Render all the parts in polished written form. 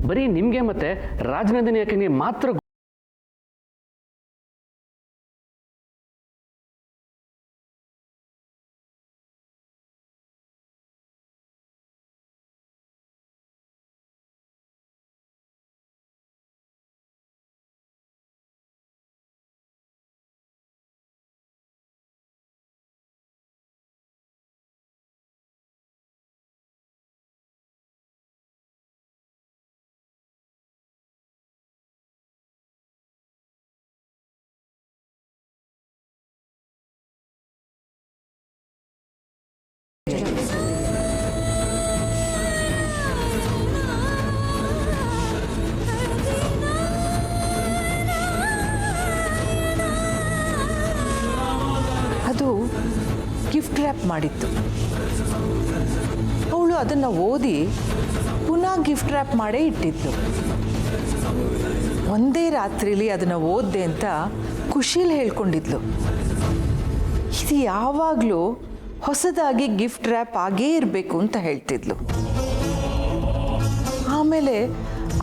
ಬರೀ ನಿಮಗೆ ಮತ್ತೆ ರಾಜನಂದಿನಿ ಯಾಕೆ ಮಾತ್ರ ಅದು ಗಿಫ್ಟ್ ರ್ಯಾಪ್ ಮಾಡಿತ್ತು. ಅವಳು ಅದನ್ನು ಓದಿ ಪುನಃ ಗಿಫ್ಟ್ ರ್ಯಾಪ್ ಮಾಡೇ ಇಟ್ಟಿದ್ದು. ಒಂದೇ ರಾತ್ರಿಲಿ ಅದನ್ನು ಓದ್ದೆ ಅಂತ ಖುಷಿಲಿ ಹೇಳ್ಕೊಂಡಿದ್ಲು. ಇದು ಯಾವಾಗಲೂ ಹೊಸದಾಗಿ ಗಿಫ್ಟ್ ರ್ಯಾಪ್ ಆಗೇ ಇರಬೇಕು ಅಂತ ಹೇಳ್ತಿದ್ಲು. ಆಮೇಲೆ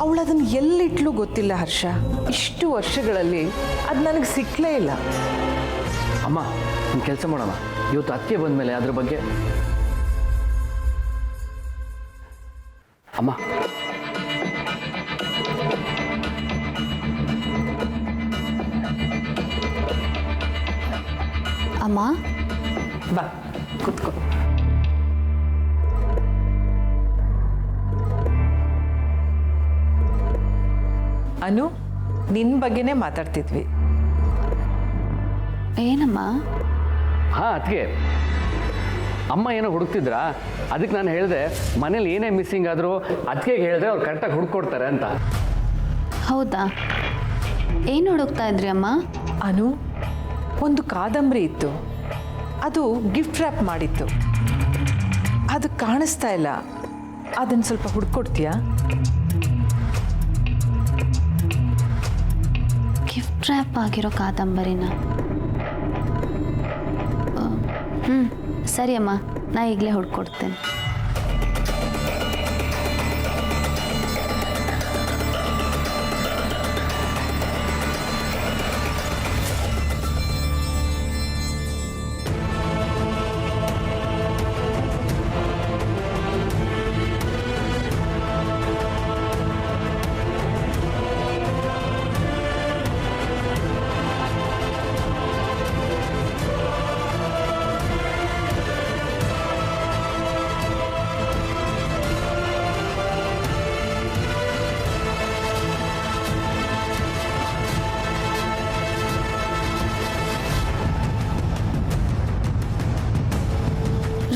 ಅವಳು ಅದನ್ನು ಎಲ್ಲಿಟ್ಲು ಗೊತ್ತಿಲ್ಲ ಹರ್ಷ. ಇಷ್ಟು ವರ್ಷಗಳಲ್ಲಿ ಅದು ನನಗೆ ಸಿಕ್ಕಲೇ ಇಲ್ಲ. ಅಮ್ಮ ಒಂದು ಕೆಲಸ ಮಾಡೋಣ, ಇವತ್ತು ಅತ್ತೆ ಬಂದಮೇಲೆ ಅದ್ರ ಬಗ್ಗೆ ಅಮ್ಮ ಅಮ್ಮ ಬಾ ಕೂತ್ಕೋ. ಅನು, ನಿನ್ನ ಬಗ್ಗೆನೇ ಮಾತಾಡ್ತಿದ್ವಿ. ಏನಮ್ಮ? ಹಾಂ ಅದಕ್ಕೆ ಅಮ್ಮ ಏನೋ ಹುಡುಕ್ತಿದ್ರಾ, ಅದಕ್ಕೆ ನಾನು ಹೇಳಿದೆ ಮನೇಲಿ ಏನೇ ಮಿಸ್ಸಿಂಗ್ ಆದರೂ ಅದಕ್ಕೆ ಹೇಳಿದ್ರೆ ಅವ್ರು ಕರೆಕ್ಟಾಗಿ ಹುಡುಕೊಡ್ತಾರೆ ಅಂತ. ಹೌದಾ? ಏನು ಹುಡುಕ್ತಾ ಇದ್ರಿ ಅಮ್ಮ? ಅನು, ಒಂದು ಕಾದಂಬರಿ ಇತ್ತು, ಅದು ಗಿಫ್ಟ್ ರ್ಯಾಪ್ ಮಾಡಿತ್ತು. ಅದು ಕಾಣಿಸ್ತಾ ಇಲ್ಲ, ಅದನ್ನು ಸ್ವಲ್ಪ ಹುಡ್ಕೊಡ್ತೀಯಾ? ಗಿಫ್ಟ್ ರ್ಯಾಪ್ ಆಗಿರೋ ಕಾದಂಬರಿನ? ಸರಿ ಅಮ್ಮ, ನಾ ಈಗಲೇ ಹುಡ್ಕೊಡ್ತೇನೆ.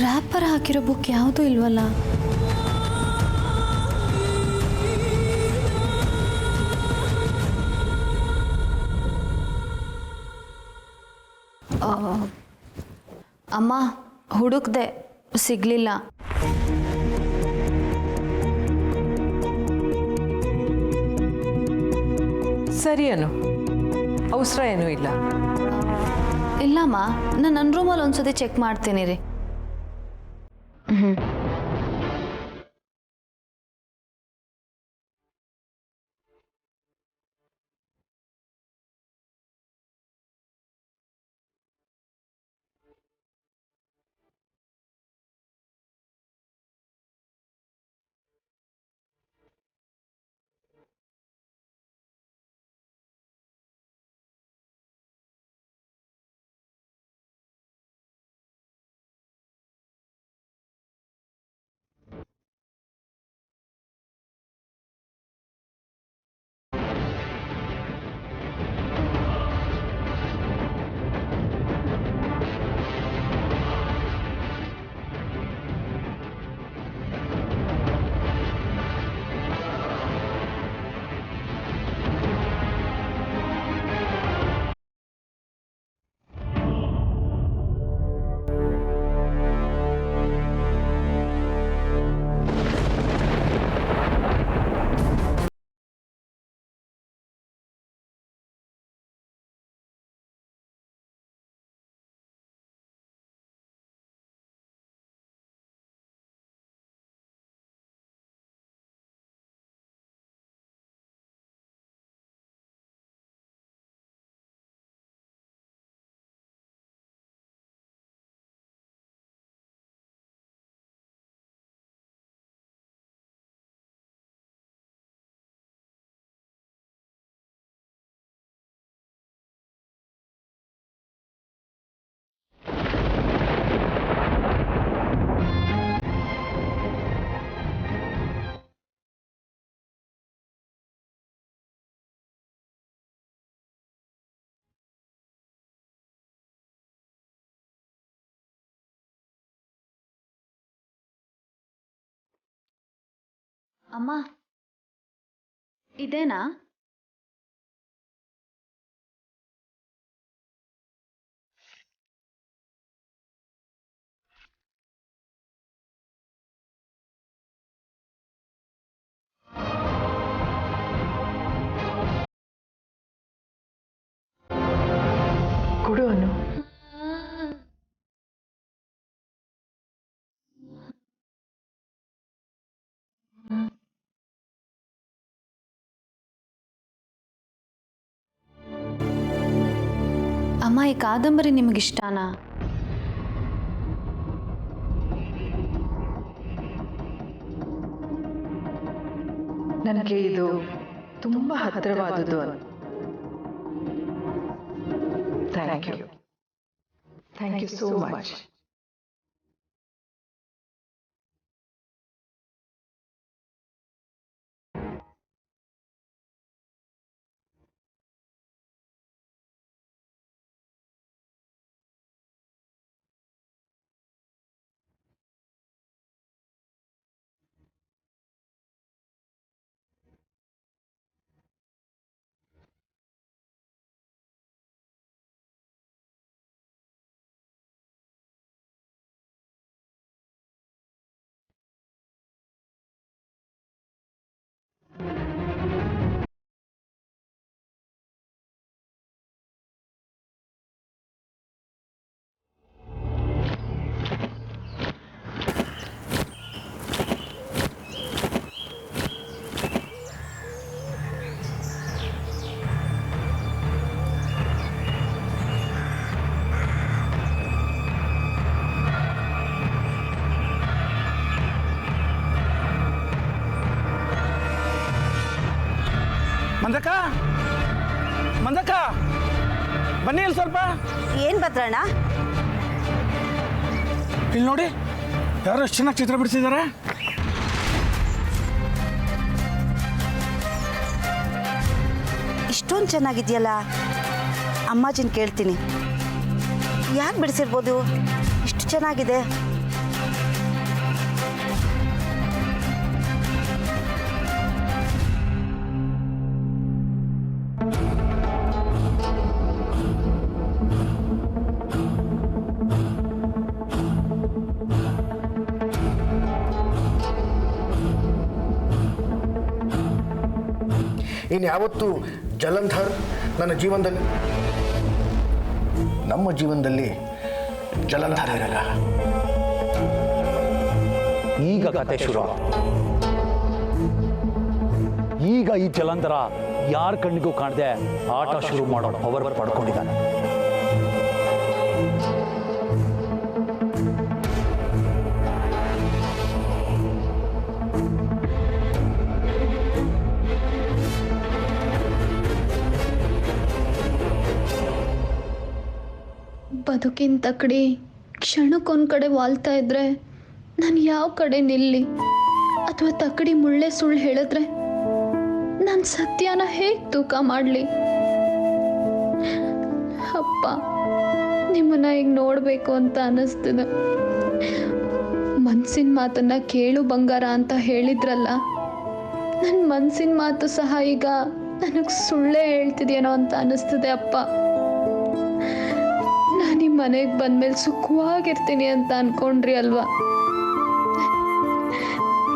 ರ್ಯಾಪರ್ ಹಾಕಿರೋ ಬುಕ್ ಯಾವುದೂ ಇಲ್ವಲ್ಲ? ಅಮ್ಮ ಹುಡುಕ್ದೆ, ಸಿಗ್ಲಿಲ್ಲ. ಸರಿ ಅನು, ಅವಸರ ಏನೂ ಇಲ್ಲ. ಇಲ್ಲಮ್ಮ, ನಾನು ನನ್ನ ರೂಮಲ್ಲಿ ಒಂದ್ಸತಿ ಚೆಕ್ ಮಾಡ್ತೀನಿ ರೀ. ಅಮ್ಮ ಇದೇನಾ? ಕೊಡು ಅನು. ಅಮ್ಮ ಈ ಕಾದಂಬರಿ ನಿಮಗಿಷ್ಟನಾ? ನನಗೆ ಇದು ತುಂಬ ಹತ್ತಿರವಾದುದು. Thank you. Thank you so much. ಮಂಜಕ್ಕ, ಮಂಜಕ್ಕ, ಬನ್ನಿ ಇಲ್ಲಿ ಸ್ವಲ್ಪ. ಏನ್ ಭದ್ರಣ್ಣ? ಇಲ್ಲಿ ನೋಡಿ, ಯಾರು ಎಷ್ಟು ಚೆನ್ನಾಗಿ ಚಿತ್ರ ಬಿಡಿಸಿದ್ದಾರೆ. ಇಷ್ಟೊಂದು ಚೆನ್ನಾಗಿದೆಯಲ್ಲ, ಅಮ್ಮಾಜಿನ ಕೇಳ್ತೀನಿ, ಯಾಕೆ ಬಿಡಿಸಿರ್ಬೋದು? ಇಷ್ಟು ಚೆನ್ನಾಗಿದೆ. ಇನ್ಯಾವತ್ತೂ ಜಲಂಧರ್ ನನ್ನ ಜೀವನದಲ್ಲಿ, ನಮ್ಮ ಜೀವನದಲ್ಲಿ ಜಲಂಧರ್ ಇರಲ್ಲ. ಈಗ ಕತೆ ಶುರು. ಈಗ ಈ ಜಲಂಧರ ಯಾರ ಕಣ್ಣಿಗೂ ಕಾಣದೆ ಆಟ ಶುರು ಮಾಡೋ ಪವರ್ ಪಡ್ಕೊಂಡಿದ್ದಾನೆ. ಬದುಕಿನ ತಕಡಿ ಕ್ಷಣಕ್ಕೊಂದು ಕಡೆ ವಾಲ್ತಾ ಇದ್ರೆ ನಾನು ಯಾವ ಕಡೆ ನಿಲ್ಲಿ? ಅಥವಾ ತಕಡಿ ಮುಳ್ಳೆ ಸುಳ್ಳು ಹೇಳಿದ್ರೆ ನಾನು ಸತ್ಯನ ಹೇಗೆ ತೂಕ ಮಾಡಲಿ? ಅಪ್ಪ, ನಿಮ್ಮನ್ನ ಈಗ ನೋಡಬೇಕು ಅಂತ ಅನ್ನಿಸ್ತಿದೆ. ಮನಸ್ಸಿನ ಮಾತನ್ನ ಕೇಳು ಬಂಗಾರ ಅಂತ ಹೇಳಿದ್ರಲ್ಲ, ನನ್ನ ಮನಸ್ಸಿನ ಮಾತು ಸಹ ಈಗ ನನಗೆ ಸುಳ್ಳೇ ಹೇಳ್ತಿದ್ಯೇನೋ ಅಂತ ಅನ್ನಿಸ್ತಿದೆ ಅಪ್ಪ. ನಾನು ಈ ಮನೆಗೆ ಬಂದ್ಮೇಲೆ ಸುಖವಾಗಿರ್ತೀನಿ ಅಂತ ಅನ್ಕೊಂಡ್ರಿ ಅಲ್ವಾ?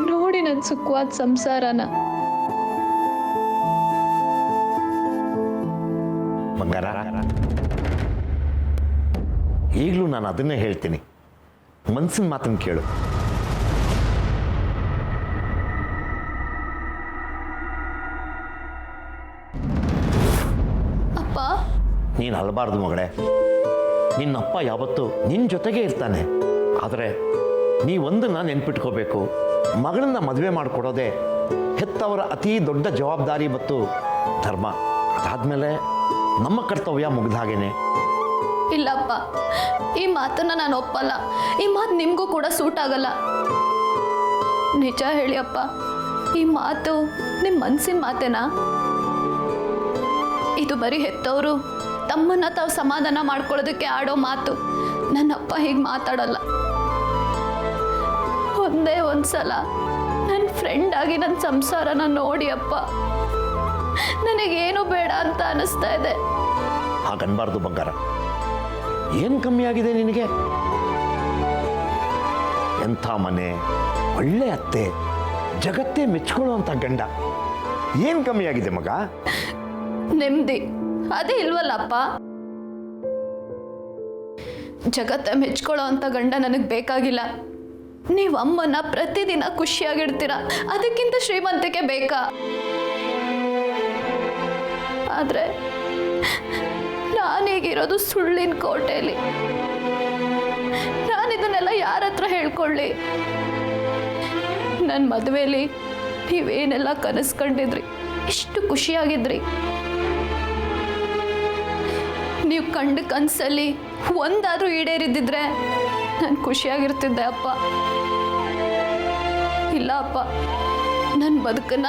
ನೋಡಿ ನನ್ನ ಸುಖವಾದ ಸಂಸಾರನ. ಬಂಗಾರ, ಈಗಲೂ ನಾನು ಅದನ್ನೇ ಹೇಳ್ತೀನಿ, ಮನಸ್ಸಿನ ಮಾತನ್ನು ಕೇಳು. ಅಪ್ಪ, ನೀನು ಅಳಬಾರ್ದು ಮಗಳೇ. ನಿನ್ನಪ್ಪ ಯಾವತ್ತೂ ನಿನ್ನ ಜೊತೆಗೆ ಇರ್ತಾನೆ. ಆದರೆ ನೀವೊಂದನ್ನು ನೆನ್ಪಿಟ್ಕೋಬೇಕು, ಮಗಳನ್ನ ಮದುವೆ ಮಾಡಿಕೊಡೋದೇ ಹೆತ್ತವರ ಅತೀ ದೊಡ್ಡ ಜವಾಬ್ದಾರಿ ಮತ್ತು ಧರ್ಮ. ಅದಾದಮೇಲೆ ನಮ್ಮ ಕರ್ತವ್ಯ ಮುಗಿದ ಹಾಗೇನೆ. ಇಲ್ಲಪ್ಪ, ಈ ಮಾತನ್ನ ನಾನು ಒಪ್ಪಲ್ಲ. ಈ ಮಾತು ನಿಮಗೂ ಕೂಡ ಸೂಟ್ ಆಗಲ್ಲ. ನಿಜ ಹೇಳಿ ಅಪ್ಪ, ಈ ಮಾತು ನಿಮ್ಮ ಮನಸ್ಸಿನ ಮಾತೇನಾ? ಇದು ಬರೀ ಹೆತ್ತವರು ತಮ್ಮನ್ನ ತಾವು ಸಮಾಧಾನ ಮಾಡ್ಕೊಳ್ಳೋದಕ್ಕೆ ಆಡೋ ಮಾತು. ನನ್ನಪ್ಪ ಹೀಗೆ ಮಾತಾಡಲ್ಲ. ಒಂದೇ ಒಂದ್ಸಲ ನನ್ನ ಫ್ರೆಂಡ್ ಆಗಿ ನನ್ನ ಸಂಸಾರನ ನೋಡಿ ಅಪ್ಪ, ನನಗೇನು ಬೇಡ ಅಂತ ಅನಿಸ್ತಾ ಇದೆ. ಹಾಗನ್ಬಾರ್ದು ಬಂಗಾರ. ಏನು ಕಮ್ಮಿ ಆಗಿದೆ ನಿನಗೆ? ಎಂಥ ಮನೆ, ಒಳ್ಳೆ ಅತ್ತೆ, ಜಗತ್ತೇ ಮೆಚ್ಕೊಳ್ಳುವಂಥ ಗಂಡ. ಏನು ಕಮ್ಮಿ ಆಗಿದೆ ಮಗ? ನೆಮ್ಮದಿ ಅದೇ ಇಲ್ವಲ್ಲಪ್ಪ. ಜಗತ್ತ ಮೆಚ್ಕೊಳ್ಳೋ ಅಂತ ಗಂಡ ನನಗೆ ಬೇಕಾಗಿಲ್ಲ. ನೀವು ಅಮ್ಮನ ಪ್ರತಿದಿನ ಖುಷಿಯಾಗಿಡ್ತೀರ, ಅದಕ್ಕಿಂತ ಶ್ರೀಮಂತಿಕೆ ಬೇಕಾ? ಆದರೆ ನಾನೀಗಿರೋದು ಸುಳ್ಳಿನ ಕೋಟೆಯಲ್ಲಿ. ನಾನಿದನ್ನೆಲ್ಲ ಯಾರ ಹತ್ರ ಹೇಳ್ಕೊಳ್ಳಿ? ನನ್ನ ಮದುವೆಯಲ್ಲಿ ನೀವೇನೆಲ್ಲ ಕನಸು ಕಂಡಿದ್ರಿ, ಎಷ್ಟು ಖುಷಿಯಾಗಿದ್ರಿ. ನೀವು ಕಂಡ ಕನಸಲ್ಲಿ ಒಂದಾದ್ರೂ ಈಡೇರಿದ್ದಿದ್ರೆ ನಾನು ಖುಷಿಯಾಗಿರ್ತಿದ್ದೆ ಅಪ್ಪ. ಇಲ್ಲ ಅಪ್ಪ, ನನ್ನ ಬದುಕನ್ನ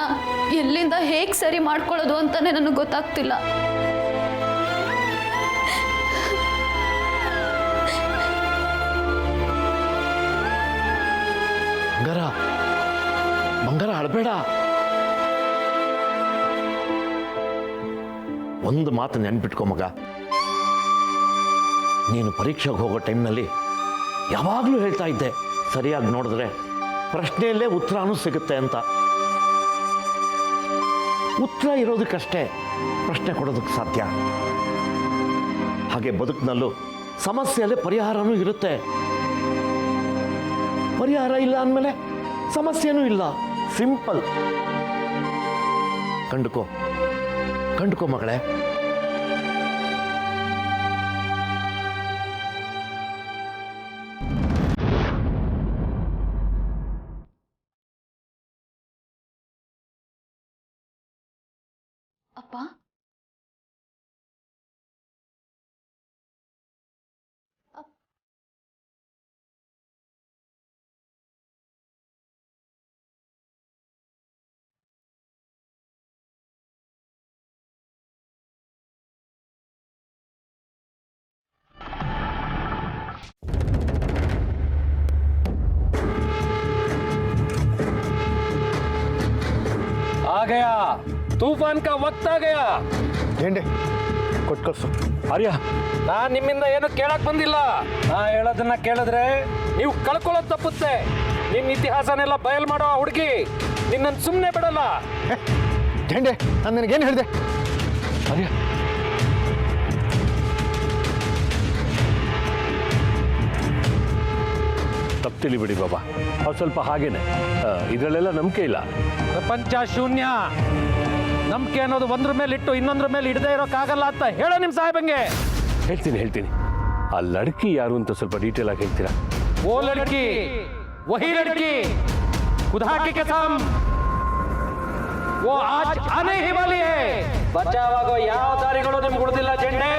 ಎಲ್ಲಿಂದ ಹೇಗೆ ಸರಿ ಮಾಡ್ಕೊಳ್ಳೋದು ಅಂತಾನೆ ನನಗೆ ಗೊತ್ತಾಗ್ತಿಲ್ಲ. ಬಂಗಾರ, ಬಂಗಾರ ಅಳಬೇಡ. ಒಂದು ಮಾತು ನೆನ್ಪಿಟ್ಕೊ ಮಗ. ನೀನು ಪರೀಕ್ಷೆಗೆ ಹೋಗೋ ಟೈಮ್ನಲ್ಲಿ ಯಾವಾಗಲೂ ಹೇಳ್ತಾ ಇದ್ದೆ, ಸರಿಯಾಗಿ ನೋಡಿದ್ರೆ ಪ್ರಶ್ನೆಯಲ್ಲೇ ಉತ್ತರನೂ ಸಿಗುತ್ತೆ ಅಂತ. ಉತ್ತರ ಇರೋದಕ್ಕಷ್ಟೇ ಪ್ರಶ್ನೆ ಕೊಡೋದಕ್ಕೆ ಸಾಧ್ಯ. ಹಾಗೆ ಬದುಕಿನಲ್ಲೂ ಸಮಸ್ಯೆಯಲ್ಲೇ ಪರಿಹಾರನೂ ಇರುತ್ತೆ. ಪರಿಹಾರ ಇಲ್ಲ ಅಂದಮೇಲೆ ಸಮಸ್ಯೆನೂ ಇಲ್ಲ. ಸಿಂಪಲ್. ಕಂಡುಕೋ ಕಂಡುಕೋ ಮಗಳೇ. ಅಪ್ಪ, आ गया, तूफान का वक्त आ गया. झेंडे ಕೊಟ್ಟು ಕಳ್ಸು. ಆರ್ಯ, ನಾನ್ ನಿಮ್ಮಿಂದ ಏನು ಕೇಳಕ್ ಬಂದಿಲ್ಲ. ನಾ ಹೇಳೋದನ್ನ ಕೇಳಿದ್ರೆ ನೀವು ಕಳ್ಕೊಳ್ಳೋದು ತಪ್ಪುತ್ತೆ. ನಿನ್ನ ಇತಿಹಾಸನೆಲ್ಲ ಬಯಲ್ ಮಾಡೋ ಹುಡುಗಿ ನಿನ್ನನ್ನು ಸುಮ್ಮನೆ ಬಿಡಲ್ಲ. झेंडे ನಾನು ನಿನಗೇನು ಹೇಳಿದೆ? ಆರ್ಯ, ತಪ್ಪು ತಿಳಿಬಿಡಿ ಬಾಬಾ, ಅವ್ರು ಸ್ವಲ್ಪ ಹಾಗೇನೆ. ಇದರಲ್ಲೆಲ್ಲ ನಂಬಿಕೆ ಇಲ್ಲ. ಪ್ರಪಂಚ ಶೂನ್ಯ. ನಂಬಿಕೆ ಅನ್ನೋದು ಒಂದ್ರ ಮೇಲೆ ಇಟ್ಟು ಇನ್ನೊಂದ್ರ ಮೇಲೆ ಇಡದೇ ಇರೋಕ್ಕಾಗಲ್ಲ ಅಂತ ಹೇಳೋ ನಿಮ್ಮ ಸಾಹೇಬಂಗೆ. ಹೇಳ್ತೀನಿ. ಆ ಲಡ್ಕಿ ಯಾರು ಅಂತ ಸ್ವಲ್ಪ ಡೀಟೇಲ್ ಆಗಿ ಹೇಳ್ತೀರಾ? ಓ ಲಡ್ಕಿ, ವಹಿ ಲಡ್ಕಿ, ಖುದಾ ಕಿ ಕಸಮ್, वो आज आने ही वाली है. ಬಚಾವಾಗೋ ಯಾವ ದಾರಿಗಳು ನಿಮ್ಗೆ ಉಳಿದಿಲ್ಲ ಜೆಂಡೆ.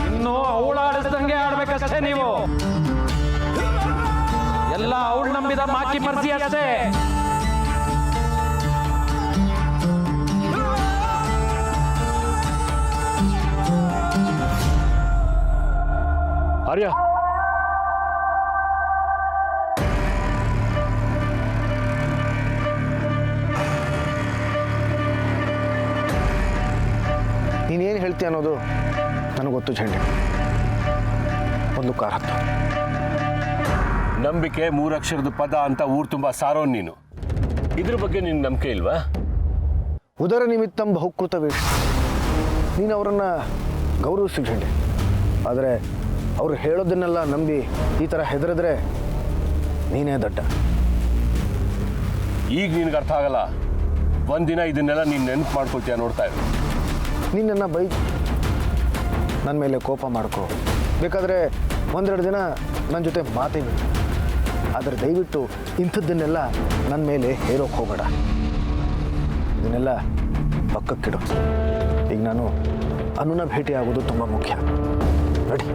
ಇನ್ನು ಅವಳಾಡಿಸ್ದಂಗೆ ಆಡ್ಬೇಕಷ್ಟೇ ನೀವು. ಎಲ್ಲ ಅವಳು ನಂಬಿದ ಮಾಕಿ ಮರ್ಜಿ ಅಷ್ಟೇ. ಆರ್ಯ, ನೀನೇನು ಹೇಳ್ತೀಯ ಅನ್ನೋದು ನನಗೆ ಗೊತ್ತು झेंडे. ಒಂದು ಕಾರ್ ಹತ್ತು. ನಂಬಿಕೆ 3 ಅಕ್ಷರದ ಪದ ಅಂತ ಊರು ತುಂಬ ಸಾರೋ ನೀನು. ಇದ್ರ ಬಗ್ಗೆ ನಿನ್ನ ನಂಬಿಕೆ ಇಲ್ವಾ? ಉದರ ನಿಮಿತ್ತಂ ಬಹುಕೃತ ವೇಷ. ನೀನು ಅವರನ್ನು ಗೌರವಿಸು झेंडे. ಆದರೆ ಅವರು ಹೇಳೋದನ್ನೆಲ್ಲ ನಂಬಿ ಈ ಥರ ಹೆದರಿದ್ರೆ ನೀನೇ ದಡ್ಡ. ಈಗ ನಿನಗೆ ಅರ್ಥ ಆಗಲ್ಲ. ಒಂದಿನ ಇದನ್ನೆಲ್ಲ ನೀನು ನೆನಪು ಮಾಡ್ಕೊಳ್ತೀಯ, ನೋಡ್ತಾ ಇರು. ನಿನ್ನನ್ನು ಬೈದು ನನ್ನ ಮೇಲೆ ಕೋಪ ಮಾಡ್ಕೋ, ಬೇಕಾದರೆ 1-2 ದಿನ ನನ್ನ ಜೊತೆ ಮಾತೇ ಬಿಡು. ಆದರೆ ದಯವಿಟ್ಟು ಇಂಥದ್ದನ್ನೆಲ್ಲ ನನ್ನ ಮೇಲೆ ಹೇರೋಕ್ಕೆ ಹೋಗಬೇಡ. ಇದನ್ನೆಲ್ಲ ಪಕ್ಕಕ್ಕಿಡು. ಈಗ ನಾನು ಅನುನ ಭೇಟಿ ಆಗೋದು ತುಂಬ ಮುಖ್ಯ. ನಡಿ.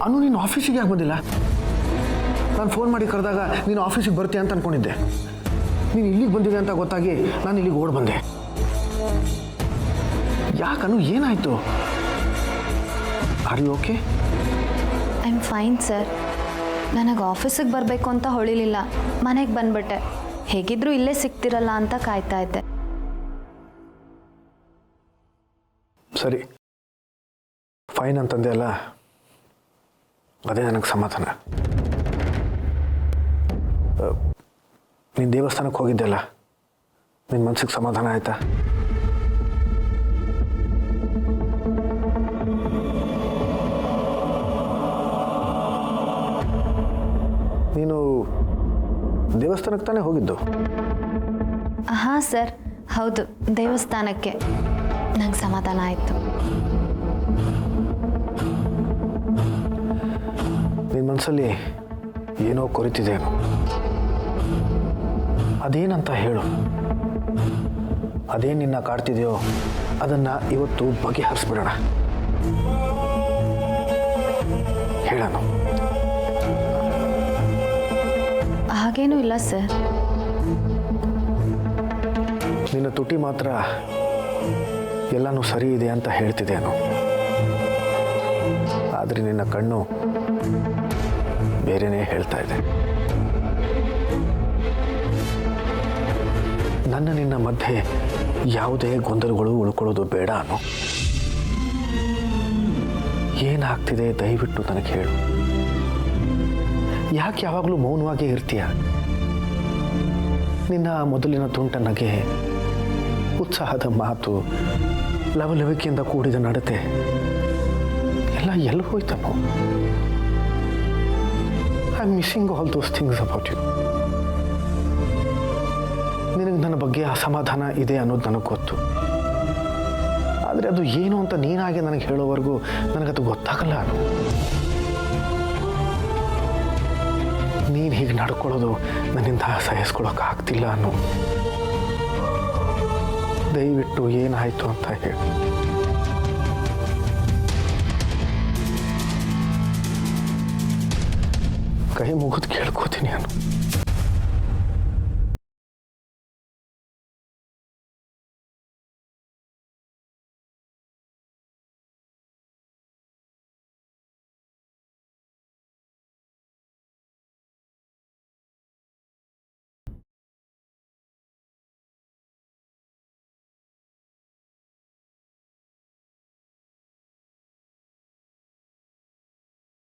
ಅನು ನೀನು ಆಫೀಸಿಗೆ ಯಾಕೆ ಬಂದಿಲ್ಲ? ನಾನು ಫೋನ್ ಮಾಡಿ ಕರೆದಾಗ ನೀನು ಆಫೀಸಿಗೆ ಬರ್ತೀಯ ಅಂತ ಅಂದ್ಕೊಂಡಿದ್ದೆ. ನೀನು ಇಲ್ಲಿಗೆ ಬಂದಿದೆ ಅಂತ ಗೊತ್ತಾಗಿ ನಾನು ಇಲ್ಲಿಗೆ ಓಡ್ ಬಂದೆ. ಯಾಕನು ಏನಾಯಿತು? Are you okay? I am fine sir. ನನಗೆ ಆಫೀಸಿಗೆ ಬರಬೇಕು ಅಂತ ಹೊಳಿಲಿಲ್ಲ, ಮನೆಗೆ ಬಂದ್ಬಿಟ್ಟೆ. ಹೇಗಿದ್ರೂ ಇಲ್ಲೇ ಸಿಗ್ತಿರಲ್ಲ ಅಂತ ಕಾಯ್ತಾ ಇದ್ದೆ. ಸರಿ, ಫೈನ್ ಅಂತಂದೆ ಅಲ್ಲ, ಅದೇ ನನಗೆ ಸಮಾಧಾನ. ನೀನು ದೇವಸ್ಥಾನಕ್ಕೆ ಹೋಗಿದ್ದೆಲ್ಲ, ನಿನ್ನ ಮನಸ್ಸಿಗೆ ಸಮಾಧಾನ ಆಯಿತಾ? ನೀನು ದೇವಸ್ಥಾನಕ್ಕೆ ತಾನೇ ಹೋಗಿದ್ದು? ಹಾಂ ಸರ್, ಹೌದು, ದೇವಸ್ಥಾನಕ್ಕೆ. ನಂಗೆ ಸಮಾಧಾನ ಆಯಿತು. ನಿನ್ನ ಮನಸ್ಸಲ್ಲಿ ಏನೋ ಕೊರಿತಿದೇನು, ಅದೇನಂತ ಹೇಳು. ಅದೇನು ನಿನ್ನ ಕಾಡ್ತಿದೆಯೋ ಅದನ್ನು ಇವತ್ತು ಬಗೆಹರಿಸ್ಬಿಡೋಣ. ಹೇಳೋಣ. ಹಾಗೇನೂ ಇಲ್ಲ ಸರ್. ನಿನ್ನ ತುಟಿ ಮಾತ್ರ ಎಲ್ಲನೂ ಸರಿ ಇದೆ ಅಂತ ಹೇಳ್ತಿದ್ದೇನು, ಆದರೆ ನಿನ್ನ ಕಣ್ಣು ಬೇರೆನೇ ಹೇಳ್ತಾ ಇದೆ. ನನ್ನ ನಿನ್ನ ಮಧ್ಯೆ ಯಾವುದೇ ಗೊಂದಲಗಳು ಉಳ್ಕೊಳ್ಳೋದು ಬೇಡ ಅನ್ನೋ. ಏನಾಗ್ತಿದೆ ದಯವಿಟ್ಟು ನನಗೆ ಹೇಳು. ಯಾಕೆ ಯಾವಾಗಲೂ ಮೌನವಾಗೇ ಇರ್ತೀಯ? ನಿನ್ನ ಮೊದಲಿನ ತುಂಟ ನಗೆ, ಉತ್ಸಾಹದ ಮಾತು, ಲವಲವಿಕೆಯಿಂದ ಕೂಡಿದ ನಡತೆ ಎಲ್ಲ ಎಲ್ಲಿ ಹೋಯ್ತನೋ? I am missing all those things about you. ನಿನಗೆ ನನ್ನ ಬಗ್ಗೆ ಅಸಮಾಧಾನ ಇದೆ ಅನ್ನೋದು ನನಗೆ ಗೊತ್ತು, ಆದರೆ ಅದು ಏನು ಅಂತ ನೀನಾಗೆ ನನಗೆ ಹೇಳೋವರೆಗೂ ನನಗದು ಗೊತ್ತಾಗಲ್ಲ. ನೀನು ಹೀಗೆ ನಡ್ಕೊಳ್ಳೋದು ನನ್ನಿಂದ ಸಹಿಸ್ಕೊಳ್ಳೋಕ್ಕಾಗ್ತಿಲ್ಲ ಅನ್ನೋ. ದಯವಿಟ್ಟು ಏನಾಯಿತು ಅಂತ ಹೇಳು. ಕೈ ಮುಗಿದು ಕೇಳ್ಕೋತೀನಿ ನಾನು.